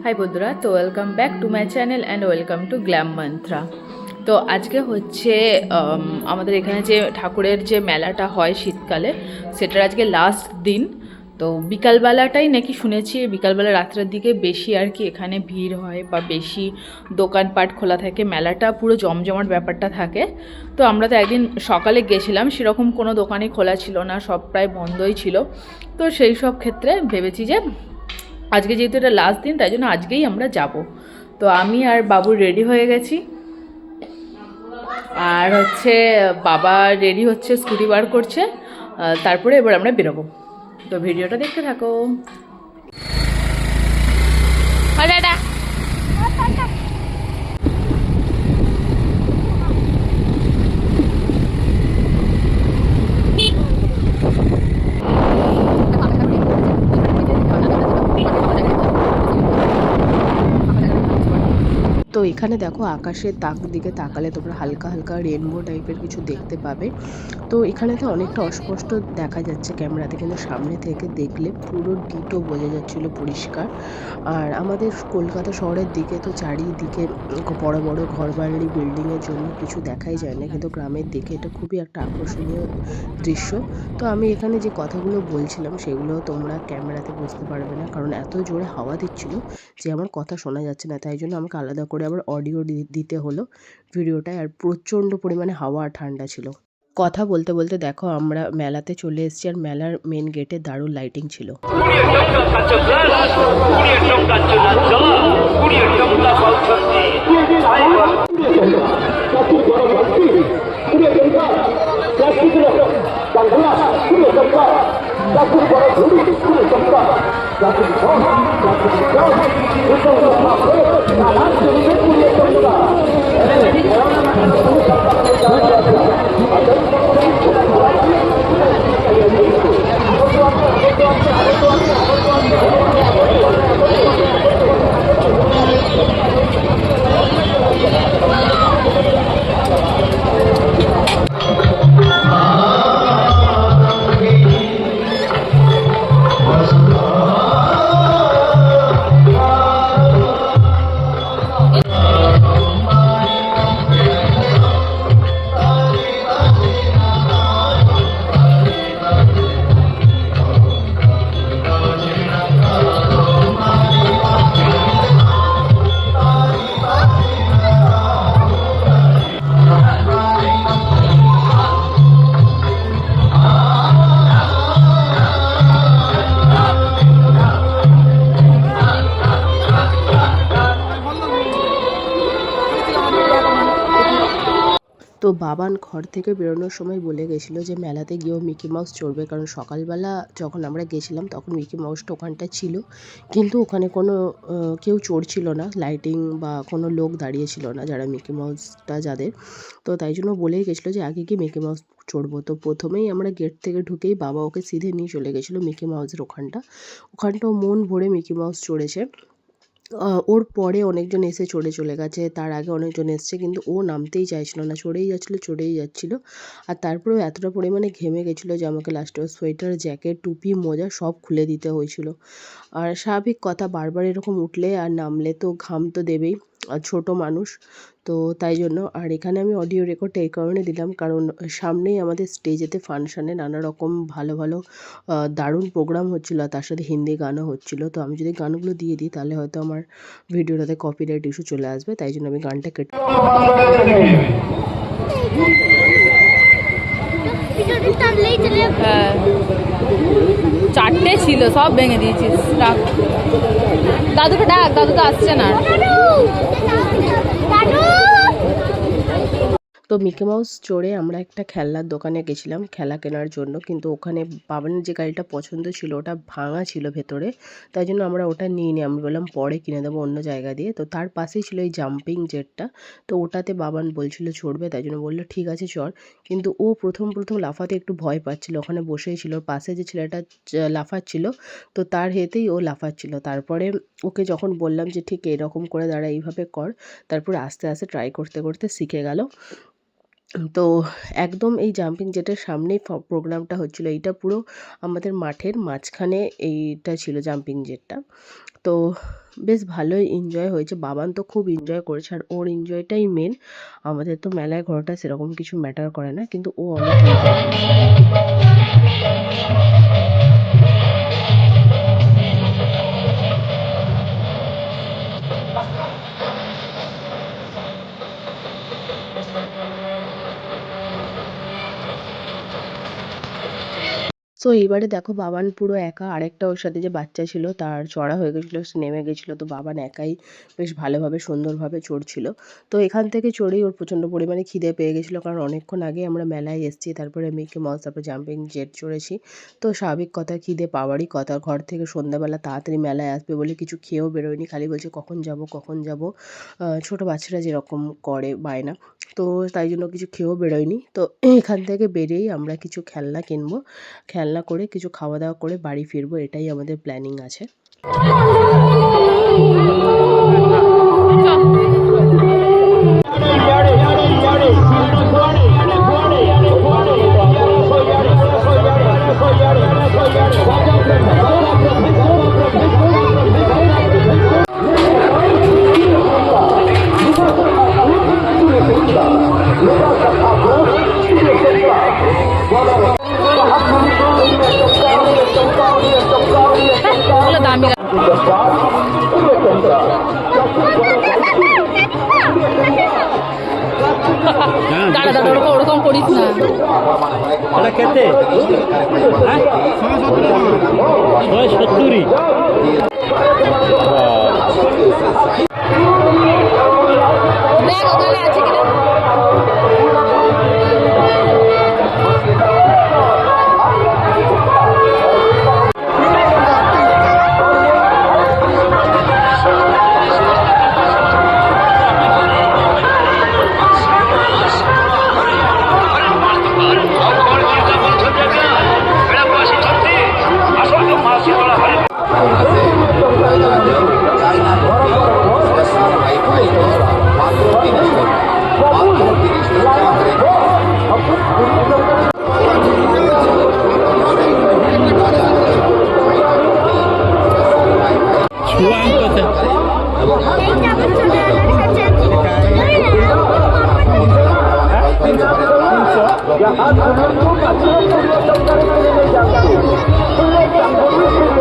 High বন্ধুরা, তো welcome back to my channel and welcome to glam mantra. তো আজকে হচ্ছে আমাদের এখানে যে ঠাকুরের যে মেলাটা হয় শীতকালে, সেটার আজকে লাস্ট দিন। তো বিকালবেলাটাই নাকি শুনেছি, বিকালবেলা রাত্রের দিকে বেশি আর কি এখানে ভিড় হয় বা বেশি দোকানপাট খোলা থাকে, মেলাটা পুরো জমজমাট ব্যাপারটা থাকে। তো আমরা তো একদিন সকালে গেছিলাম, সেরকম কোনো দোকানই খোলা ছিল না, সব প্রায় বন্ধই ছিল। তো সেই সব ক্ষেত্রে ভেবেছি যে আজকে যেহেতু এটা লাস্ট দিন, তাই জন্য আজকেই আমরা যাব। তো আমি আর বাবু রেডি হয়ে গেছি, আর হচ্ছে বাবা রেডি হচ্ছে, স্কুটি বার করছে, তারপরে এবার আমরা বেরোবো। তো ভিডিওটা দেখতে থাকো। তো এখানে দেখো আকাশের দিকে তাকালে তোমরা হালকা হালকা রেনবো টাইপের কিছু দেখতে পাবে। তো এখানে তো অনেকটা অস্পষ্ট দেখা যাচ্ছে ক্যামেরাতে, কিন্তু সামনে থেকে দেখলে পুরো ডিটো বোঝা যাচ্ছিল পরিষ্কার। আর আমাদের কলকাতা শহরের দিকে তো চারিদিকে বড় বড় ঘরবাড়ি বিল্ডিংয়ের জন্য কিছু দেখাই যায় না, কিন্তু গ্রামের দিকে এটা খুবই একটা আকর্ষণীয় দৃশ্য। তো আমি এখানে যে কথাগুলো বলছিলাম সেগুলো তোমরা ক্যামেরাতে বুঝতে পারবে না, কারণ এত জোরে হাওয়া দিচ্ছিল যে আমার কথা শোনা যাচ্ছে না, তাই জন্য আমাকে আলাদা করে আবার অডিও দিতে হলো ভিডিওটায়। আর প্রচণ্ড পরিমাণে হাওয়া আর ঠান্ডা ছিল। কথা বলতে বলতে দেখো আমরা মেলাতে চলে এসেছি, আর মেলার মেন গেটে দারুণ লাইটিং ছিল। তো বাবান ঘর থেকে বেরোনোর সময় বলে গেছিলো যে মেলাতে গিয়েও মিকি মাউস চড়বে, কারণ সকালবেলা যখন আমরা গেছিলাম তখন মিকি মাউসটা ওখানটা ছিল, কিন্তু ওখানে কোনো কেউ চড়ছিল না, লাইটিং বা কোনো লোক দাঁড়িয়েছিল না যারা মিকি মাউসটা যাদের। তো তাই জন্য বলেই গেছিলো যে আগে গিয়ে মিকি মাউস চড়বো। তো প্রথমেই আমরা গেট থেকে ঢুকেই বাবা ওকে সিধে নিয়ে চলে গেছিলো মিকি মাউসের ওখানটাও মন ভরে মিকি মাউস চড়েছে। ওর পরে অনেকজন এসে চলে গেছে, তার আগে অনেকজন এসছে, কিন্তু ও নামতেই চাইছিল না, চড়েই যাচ্ছিলো। আর তারপরেও এতটা পরিমাণে ঘেমে গেছিলো যে আমাকে লাস্টে সোয়েটার, জ্যাকেট, টুপি, মোজা সব খুলে দিতে হয়েছিল। আর স্বাভাবিক কথা, বারবার এরকম উঠলে আর নামলে তো ঘাম তো দেবেই, আর ছোটো মানুষ, তো তাই জন্য। আর এখানে আমি অডিও রেকর্ডটা এই কারণে দিলাম, কারণ সামনেই আমাদের স্টেজেতে ফাংশানে নানা রকম ভালো ভালো দারুণ প্রোগ্রাম হচ্ছিলো, আর তার সাথে হিন্দি গানও হচ্ছিলো। তো আমি যদি গানগুলো দিয়ে দিই তাহলে হয়তো আমার ভিডিওটাতে কপিরাইট ইস্যু চলে আসবে, তাই জন্য আমি গানটা কেটে চারটে ছিল, সব ভেঙে দিয়েছিস। দাদুকে ডাক, দাদু তো আসছে না। তো মিকি মাউস চড়ে আমরা একটা খেলনার দোকানে গেছিলাম খেলা কেনার জন্য, কিন্তু ওখানে বাবানের যে গাড়িটা পছন্দ ছিল ওটা ভাঙা ছিল ভেতরে, তাই জন্য আমরা ওটা নিয়ে নিই। আমি বললাম পরে কিনে দেবো অন্য জায়গা দিয়ে। তো তার পাশেই ছিল এই জাম্পিং জেটটা, তো ওটাতে বাবান বলছিল চড়বে, তাই জন্য বললো ঠিক আছে চড়। কিন্তু ও প্রথম লাফাতে একটু ভয় পাচ্ছিল, ওখানে বসেই ছিল, পাশে যে ছেলেটা লাফাচ্ছিল, তো তার হেতেই ও লাফাচ্ছিল। তারপরে ওকে যখন বললাম যে ঠিক এরকম করে দাঁড়া, এইভাবে কর, তারপরে আস্তে আস্তে ট্রাই করতে করতে শিখে গেল। তো একদম এই জাম্পিং জেটের সামনেই প্রোগ্রামটা হচ্ছিলো, এইটা পুরো আমাদের মাঠের মাঝখানে এইটা ছিল জাম্পিং জেটটা। তো তো বেশ ভালোই এনজয় হয়েছে। বাবান তো খুব এনজয় করেছে, আর ওর এনজয়টাই মেন। আমাদের তো মেলায় ঘোরাটা সেরকম কিছু ম্যাটার করে না, কিন্তু ও অনেক এনজয় করেছে। সো এইবারে দেখো বাবান পুরো একা, আরেকটা ওর সাথে যে বাচ্চা ছিল তার চড়া হয়ে গেছিলো, সে নেমে গেছিলো, তো বাবান একাই বেশ ভালোভাবে সুন্দরভাবে চড়ছিল। তো এখান থেকে চড়েই ওর প্রচণ্ড পরিমাণে খিদে পেয়ে গেছিলো, কারণ অনেকক্ষণ আগে আমরা মেলায় এসেছি, তারপরে মিকি মাউস, তারপরে জাম্পিং জেট চড়েছি। তো স্বাভাবিক কথা, খিদে পাওয়ারই কথা। ঘর থেকে সন্ধ্যাবেলা তাড়াতাড়ি মেলায় আসবে বলে কিছু খেয়েও বেরোয়নি, খালি বলছে কখন যাব কখন যাব। ছোটো বাচ্চারা যেরকম করে বায়না, তো তাই জন্য কিছু খেয়েও বেরোয়নি। তো এখান থেকে বেরিয়েই আমরা কিছু খেলনা কিনবো, খেলনা করে কিছু খাওয়া দাওয়া করে বাড়ি ফিরবো, এটাই আমাদের প্ল্যানিং আছে। ওরকম করিস না। এটা কেতে? 170। দেখ ওখানে আছে কিনা।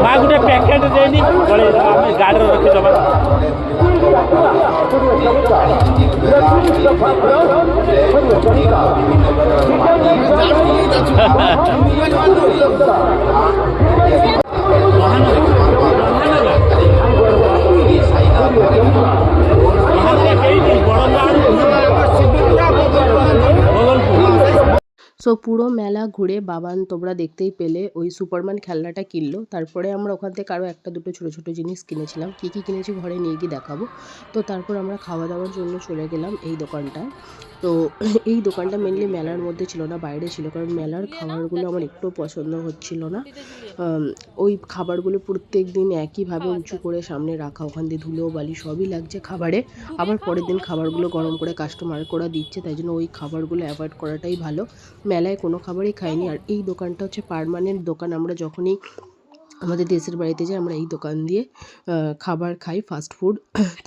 মা গোটে প্যাকেট দেয়নি বলে আমি গাড়িରେ ରଖିଦେବା। সো পুরো মেলা ঘুরে বাবান তোমরা দেখতেই পেলে ওই সুপারম্যান খেলনাটা কিনলো। তারপরে আমরা ওখান থেকে আরও একটা দুটো ছোটো ছোটো জিনিস কিনেছিলাম, কী কী কিনেছি ঘরে নিয়ে গিয়ে দেখাবো। তো তারপর আমরা খাওয়া দাওয়ার জন্য চলে গেলাম এই দোকানটায়। তো এই দোকানটা মেনলি মেলার মধ্যে ছিল না, বাইরে ছিল, কারণ মেলার খাবারগুলো আমার একটু পছন্দ হচ্ছিল না। ওই খাবারগুলো প্রত্যেক দিন একইভাবে উঁচু করে সামনে রাখা, ওখান দিয়ে ধুলো বালি সবই লাগছে খাবারে, আবার পরের দিন খাবারগুলো গরম করে কাস্টমার করা দিচ্ছে, তাই জন্য ওই খাবারগুলো অ্যাভয়েড করাটাই ভালো। মেলায় কোনো খাবারই খাইনি। আর এই দোকানটা হচ্ছে পার্মানেন্ট দোকান, আমরা যখনই আমাদের দেশের বাড়িতে যাই আমরা এই দোকান দিয়ে খাবার খাই, ফাস্ট ফুড।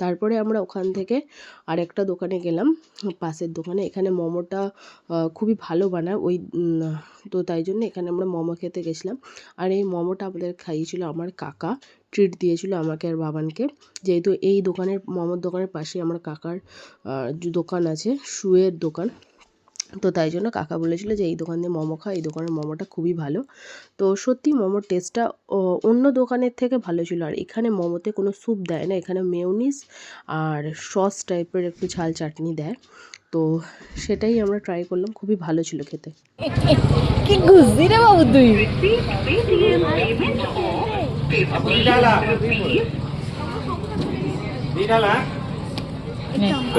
তারপরে আমরা ওখান থেকে আরেকটা দোকানে গেলাম, পাশের দোকানে। এখানে মোমোটা খুবই ভালো বানায় ওই, তো তাই জন্য এখানে আমরা মোমো খেতে গেছিলাম। আর এই মোমোটা আমাদের খাইয়েছিল আমার কাকা, ট্রিট দিয়েছিল আমাকে আর বাবানকে। যেহেতু এই দোকানের মোমোর দোকানের পাশে আমার কাকার দোকান আছে, শুয়ের দোকান, তো তাই জন্য কাকা বলেছিল যে এই দোকান দিয়ে মোমো খা, এই দোকানের মোমোটা খুবই ভালো। তো সত্যি মোমোর টেস্টটা অন্য দোকানের থেকে ভালো ছিল। আর এখানে মোমোতে কোনো স্যুপ দেয় না, এখানে মেয়োনিজ আর সস টাইপের একটু ঝাল চাটনি দেয়, তো সেটাই আমরা ট্রাই করলাম, খুবই ভালো ছিল খেতে। কি গুজি রে বাবু তুই।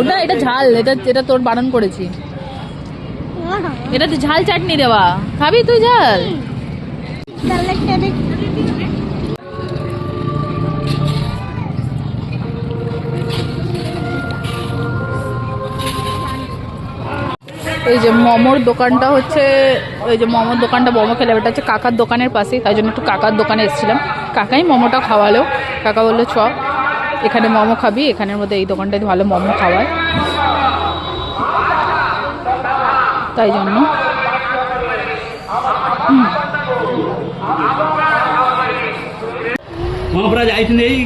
ওটা এটা ঝাল, এটা তোর বারণ করেছি, এটা তো ঝাল চাটনি দেওয়া, খাবি তুই ঝাল? এই যে মোমোর দোকানটা হচ্ছে, ওই যে মোমোর দোকানটা মোমো খেলে, ওটা হচ্ছে কাকার দোকানের পাশেই, তাই জন্য একটু কাকার দোকানে এসেছিলাম। কাকাই মোমোটা খাওয়ালো, কাকা বললো চ এখানে মোমো খাবি, এখানের মধ্যে এই দোকানটায় ভালো মোমো খাওয়ায়, তাই জন্য ହଁ ପରା ଯାଇଥିଲି ଏଇ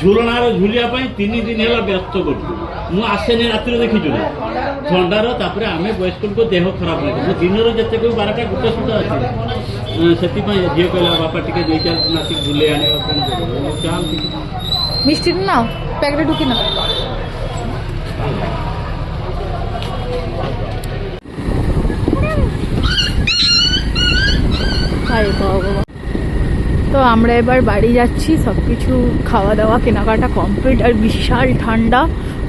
ଝୁଲଣାର ଝୁଲିବା ପାଇଁ 3 ଦିନ ହେଲା ବ୍ୟସ୍ତ କରୁଛୁ। ମୁଁ ଆସେନି ରାତିରେ ଦେଖିଛୁ ନା ଥଣ୍ଡାର, ତାପରେ ଆମେ ବୟସ୍କ ଲୋକ ଦେହ ଖରାପ ଲାଗେ, ମୁଁ ଦିନରୁ ଯେତେ କହିବୁ 12ଟା 1 ସୁଦ୍ଧା ଅଛି। ସେଥିପାଇଁ ଝିଅ କହିଲା ବାପା ଟିକେ 2-4 ଦିନ ଆସିକି ଝୁଲେଇ ଆଣିବା, କ'ଣ କରିବ ଚାଲ ଟିକେ মিষ্টি নাও, প্যাকেটে ঢুকি না। আরে বাবা, তো আমরা এবার বাড়ি যাচ্ছি, সব কিছু খাওয়া দাওয়া কেনাকাটা কমপ্লিট, আর বিশাল ঠান্ডা।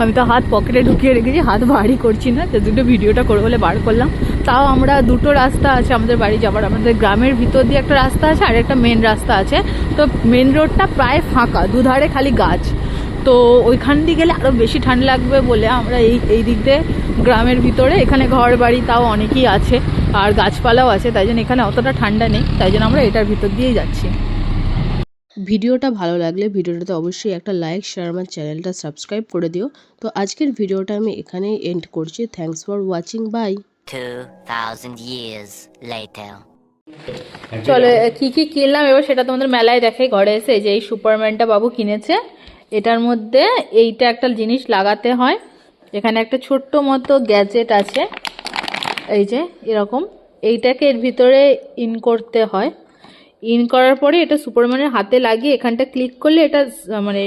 আমি তো হাত পকেটে ঢুকিয়ে রেখেছি, হাত ভারী করছি না, তো দুটো ভিডিওটা করে বলে বার করলাম। তাও আমরা দুটো রাস্তা আছে আমাদের বাড়ি যাবার, আমাদের গ্রামের ভিতর দিয়ে একটা রাস্তা আছে আর একটা মেন রাস্তা আছে। তো মেন রোডটা প্রায় ফাঁকা, দুধারে খালি গাছ, তো ওইখান দিয়ে গেলে আরও বেশি ঠান্ডা লাগবে বলে আমরা এই দিক দিয়ে গ্রামের ভিতরে, এখানে ঘর বাড়ি তাও অনেকই আছে আর গাছপালাও আছে, তাই জন্য এখানে অতটা ঠান্ডা নেই, তাই জন্য আমরা এটার ভিতর দিয়েই যাচ্ছি। ভিডিওটা ভালো লাগলে ভিডিওটাতে অবশ্যই একটা লাইক, শেয়ার, আমার চ্যানেলটা সাবস্ক্রাইব করে দিও। তো আজকের ভিডিওটা আমি এখানেই এন্ড করছি। Thanks for watching, bye. 2000 years later. চলো কি কি কিনলাম এবার সেটা তোমাদের মেলায় দেখাই। ঘরে এসে এই যে এই সুপারম্যানটা বাবু কিনেছে, এটার মধ্যে এইটা একটা জিনিস লাগাতে হয়, এখানে একটা ছোট্ট মতো গ্যাজেট আছে, এই যে এরকম, এইটাকে এর ভিতরে ইন করতে হয়, ইন করার পরে এটা সুপারম্যানের হাতে লাগিয়ে এখানটা ক্লিক করলে এটা মানে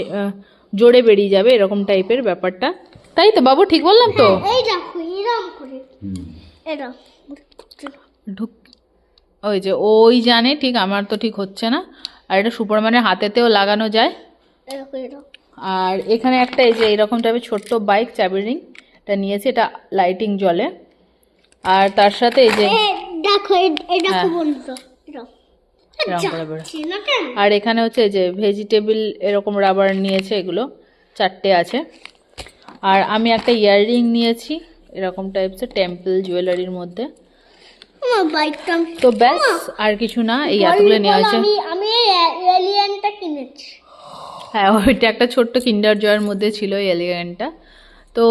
জোরে বেরিয়ে যাবে, এরকম টাইপের ব্যাপারটা, তাই তো বাবু ঠিক বললাম তো? এই দেখো এরকম করে এটা ঢুক, ওই যে ওই জানে ঠিক, আমার তো ঠিক হচ্ছে না। আর এটা সুপারম্যানের হাতেতেও লাগানো যায়। এরকম এরকম আর এখানে একটা এই যে এরকম টাইপের ছোট্ট বাইক চাবি রিং, এটা নিয়েছি, এটা লাইটিং জ্বলে। আর তার সাথে এই যে দেখো এই দেখো বন্ধু এরকম এরকম করে বেরো। চেনা কেন আর এখানে হচ্ছে এই যে ভেজিটেবল এরকম রাবার নিয়েছে, এগুলো 4টে আছে। আর আমি একটা ইয়াররিং নিয়েছি এরকম টাইপসের টেম্পল জুয়েলারির মধ্যে। আমার বাইকটা তো ব্যাস আর কিছু না, এই এতগুলো নেওয়া হয়েছে। আমি এলিয়েনটা কিনেছি। হ্যাঁ, ওইটা একটা ছোট্ট কিন্ডার জয়ের মধ্যে ছিল এই এলিগেন্টটা। তো